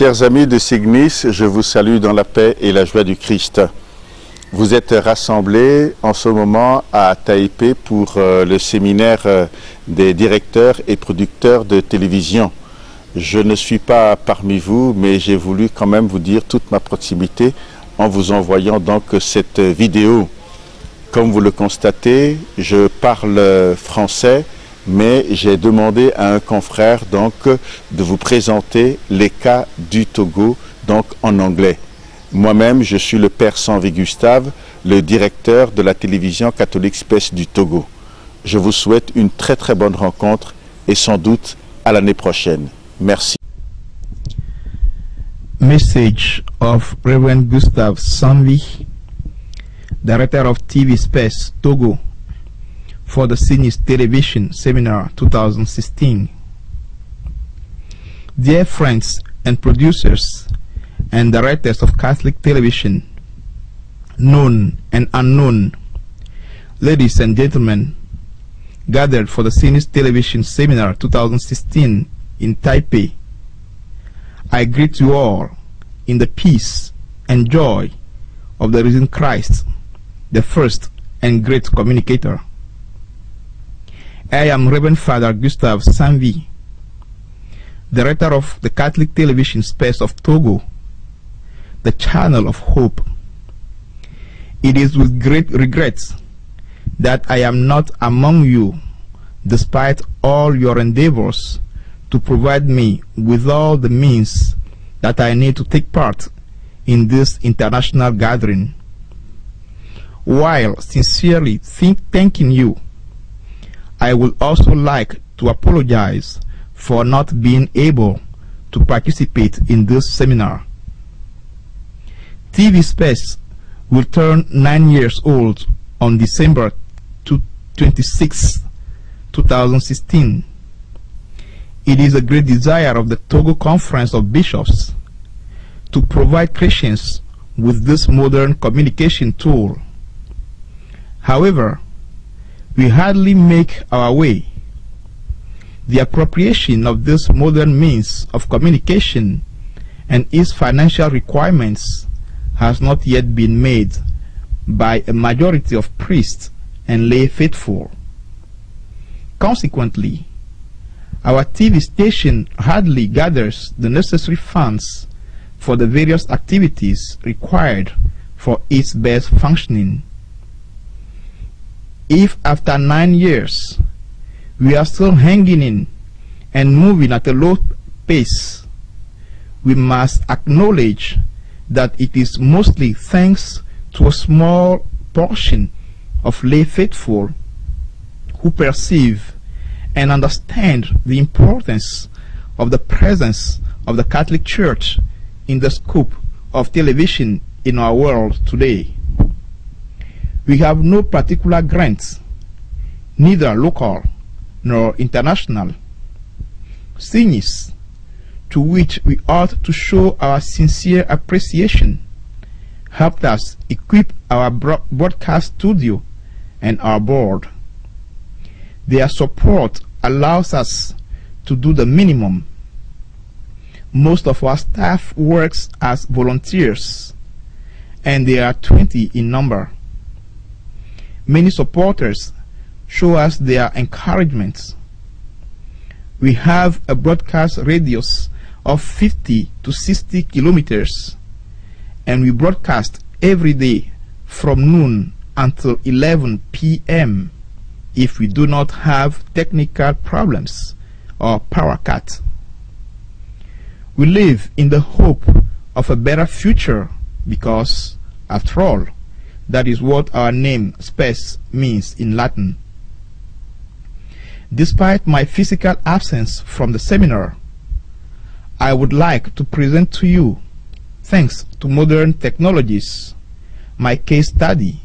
Chers amis de SIGNIS, je vous salue dans la paix et la joie du Christ. Vous êtes rassemblés en ce moment à Taipei pour le séminaire des directeurs et producteurs de télévision. Je ne suis pas parmi vous, mais j'ai voulu quand même vous dire toute ma proximité en vous envoyant donc cette vidéo. Comme vous le constatez, je parle français, mais j'ai demandé à un confrère donc de vous présenter les cas du Togo donc en anglais. Moi-même, je suis le père SANVEE Gustave, le directeur de la télévision catholique Spes du Togo. Je vous souhaite une très très bonne rencontre et sans doute à l'année prochaine. Merci. Message of Reverend Gustave SANVEE, Director of TV Spes, Togo, for the SIGNIS Television Seminar 2016. Dear friends and producers and directors of Catholic television, known and unknown, ladies and gentlemen, gathered for the SIGNIS Television Seminar 2016 in Taipei, I greet you all in the peace and joy of the risen Christ, the first and great communicator. I am Reverend Father Gustave SANVEE, Director of the Catholic Television Space of Togo, the channel of hope. It is with great regret that I am not among you, despite all your endeavors to provide me with all the means that I need to take part in this international gathering. While sincerely thanking you, I would also like to apologize for not being able to participate in this seminar. TV Spes will turn 9 years old on December 26, 2016. It is a great desire of the Togo Conference of Bishops to provide Christians with this modern communication tool. However, we hardly make our way. The appropriation of this modern means of communication and its financial requirements has not yet been made by a majority of priests and lay faithful. Consequently, our TV station hardly gathers the necessary funds for the various activities required for its best functioning. If after 9 years we are still hanging in and moving at a low pace, we must acknowledge that it is mostly thanks to a small portion of lay faithful who perceive and understand the importance of the presence of the Catholic Church in the scope of television in our world today. We have no particular grants, neither local nor international. SIGNIS, to which we ought to show our sincere appreciation, helped us equip our broadcast studio and our board. Their support allows us to do the minimum. Most of our staff works as volunteers, and they are 20 in number. Many supporters show us their encouragement. We have a broadcast radius of 50 to 60 kilometers, and we broadcast every day from noon until 11 p.m. if we do not have technical problems or power cut. We live in the hope of a better future because, after all, that is what our name Spes means in Latin. Despite my physical absence from the seminar, I would like to present to you, thanks to modern technologies, my case study.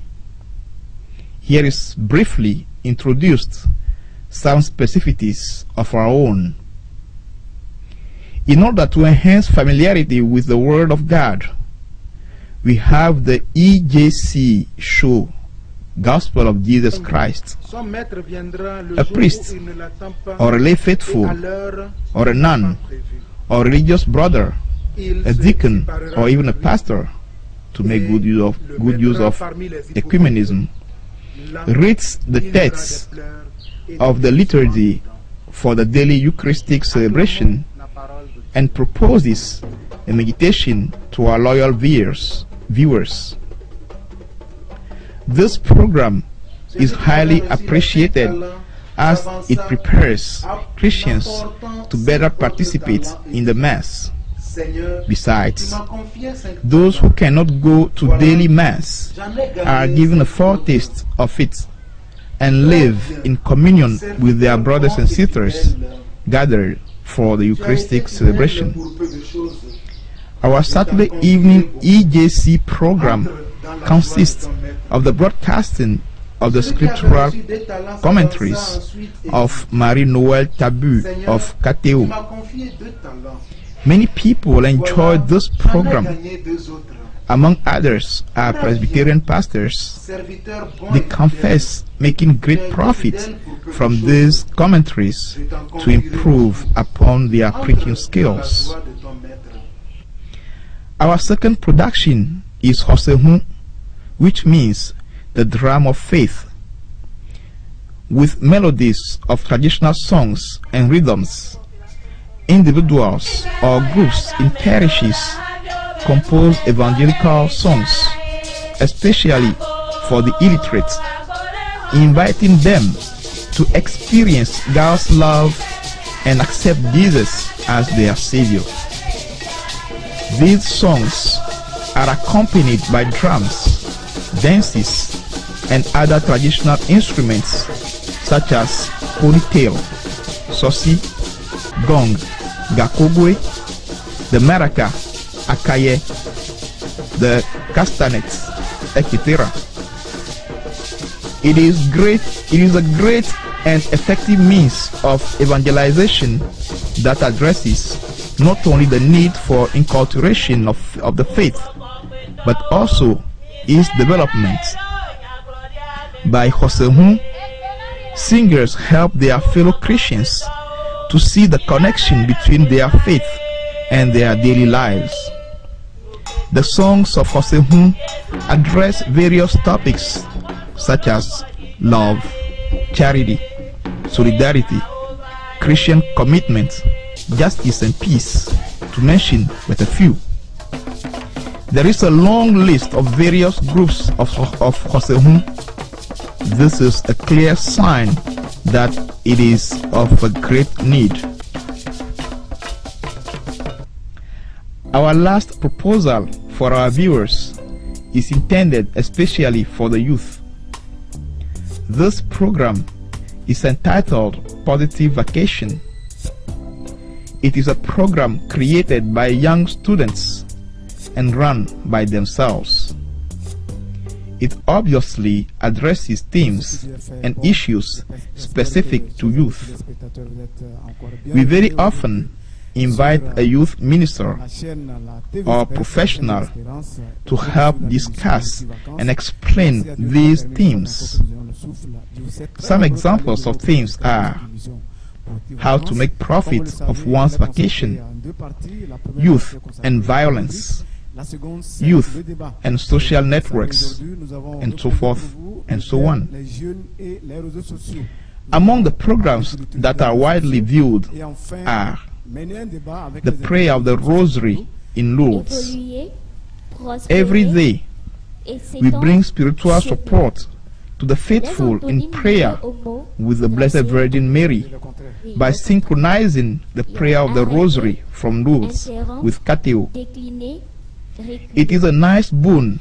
Here is briefly introduced some specificities of our own. In order to enhance familiarity with the Word of God, we have the EJC show, Gospel of Jesus Christ. A priest, or a lay faithful, or a nun, or religious brother, a deacon, or even a pastor, to make good use of ecumenism, reads the text of the liturgy for the daily Eucharistic celebration and proposes a meditation to our loyal viewers. This program is highly appreciated as it prepares Christians to better participate in the Mass. Besides, those who cannot go to daily Mass are given a foretaste of it and live in communion with their brothers and sisters gathered for the Eucharistic celebration. Our Saturday evening EJC program consists of the broadcasting of the scriptural commentaries of Marie-Noël Tabu of Kateo. Many people enjoy this program. Among others are Presbyterian pastors. They confess making great profit from these commentaries to improve upon their preaching skills. Our second production is Hosehun, which means the drum of faith, with melodies of traditional songs and rhythms. Individuals or groups in parishes compose evangelical songs, especially for the illiterate, inviting them to experience God's love and accept Jesus as their Savior. These songs are accompanied by drums, dances, and other traditional instruments such as ponytail, sosi, gong, gakogwe, the maraca, akaye, the castanets, etc. It is a great and effective means of evangelization that addresses not only the need for inculturation of the faith, but also its development. By Hosehun, singers help their fellow Christians to see the connection between their faith and their daily lives. The songs of Hosehun address various topics such as love, charity, solidarity, Christian commitment, justice and peace, to mention but a few. There is a long list of various groups of Hosehun. This is a clear sign that it is of a great need. Our last proposal for our viewers is intended especially for the youth. This program is entitled Positive Vacation. It is a program created by young students and run by themselves. It obviously addresses themes and issues specific to youth. We very often invite a youth minister or professional to help discuss and explain these themes. Some examples of themes are how to make profit of one's vacation, youth and violence, youth and social networks, and so forth and so on. Among the programs that are widely viewed are the prayer of the Rosary in Lourdes. Every day we bring spiritual support to the faithful in prayer with the Blessed Virgin Mary by synchronizing the prayer of the Rosary from Lourdes with Kateo. It is a nice boon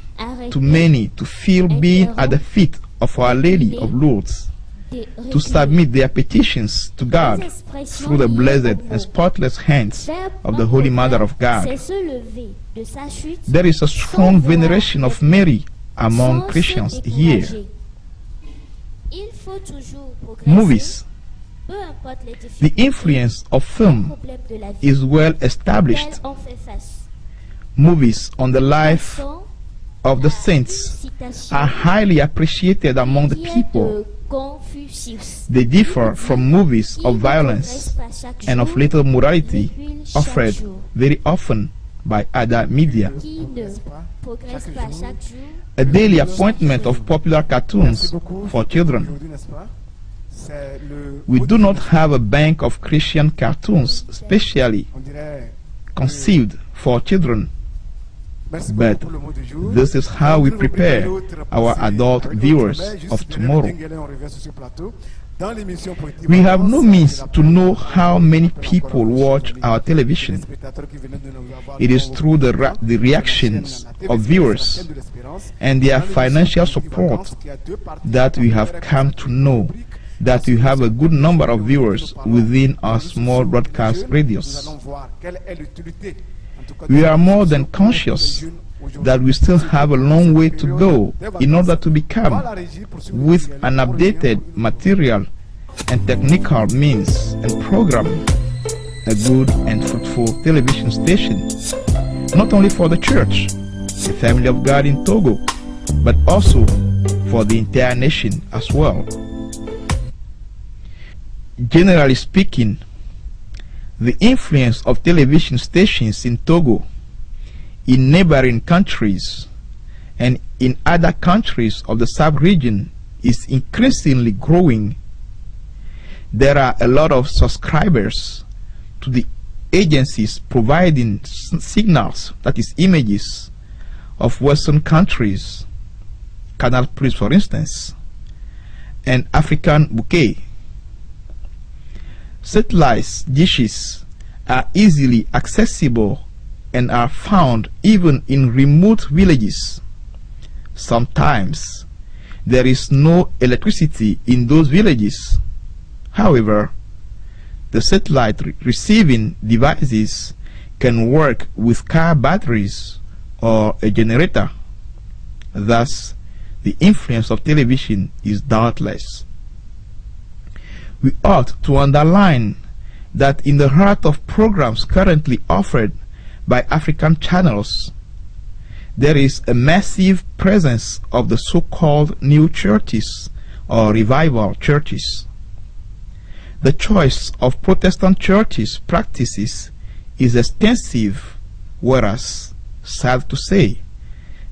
to many to feel being at the feet of Our Lady of Lourdes, to submit their petitions to God through the blessed and spotless hands of the Holy Mother of God. There is a strong veneration of Mary among Christians here. Movies. The influence of film is well established. Movies on the life of the saints are highly appreciated among the people. They differ from movies of violence and of little morality offered very often by other media. qui ne progresse pas chaque jour. A daily appointment of popular cartoons for children. We do not have a bank of Christian cartoons specially conceived for children, but this is how we prepare our adult viewers of tomorrow. We have no means to know how many people watch our television. It is through the reactions of viewers and their financial support that we have come to know that we have a good number of viewers within our small broadcast radius. We are more than conscious that we still have a long way to go in order to become, with an updated material and technical means and program, a good and fruitful television station, not only for the church, the family of God in Togo, but also for the entire nation as well. Generally speaking, the influence of television stations in Togo, in neighboring countries, and in other countries of the sub-region is increasingly growing. There are a lot of subscribers to the agencies providing signals, that is images, of Western countries, Canal Plus for instance, and African bouquet. Satellite dishes are easily accessible and are found even in remote villages. Sometimes there is no electricity in those villages. However, the satellite receiving devices can work with car batteries or a generator. Thus, the influence of television is doubtless. We ought to underline that in the heart of programs currently offered by African channels, there is a massive presence of the so-called new churches or revival churches. The choice of Protestant churches practices is extensive, whereas, sad to say,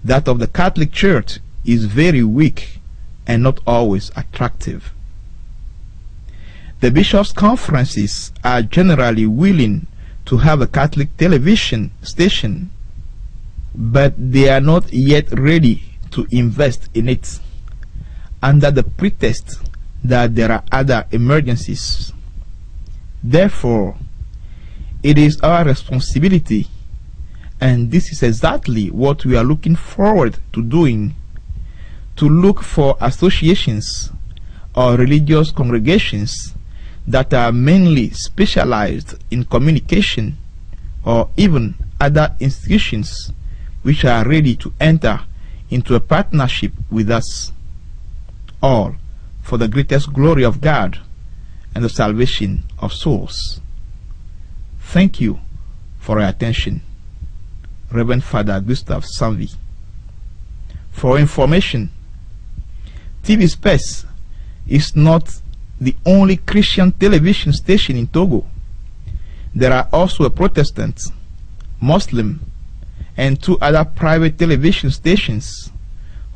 that of the Catholic Church is very weak and not always attractive. The bishops' conferences are generally willing to have a Catholic television station, but they are not yet ready to invest in it, under the pretext that there are other emergencies. Therefore, it is our responsibility, and this is exactly what we are looking forward to doing, to look for associations or religious congregations that are mainly specialized in communication, or even other institutions which are ready to enter into a partnership with us, all for the greatest glory of God and the salvation of souls. Thank you for your attention. Reverend Father Gustave SANVEE. For information, TV Spes is not the only Christian television station in Togo. There are also a Protestant, Muslim, and 2 other private television stations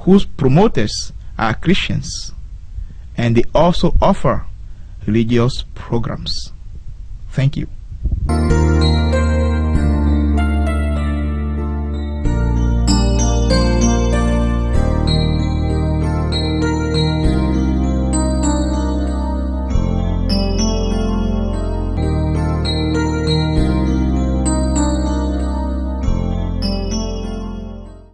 whose promoters are Christians, and they also offer religious programs. Thank you.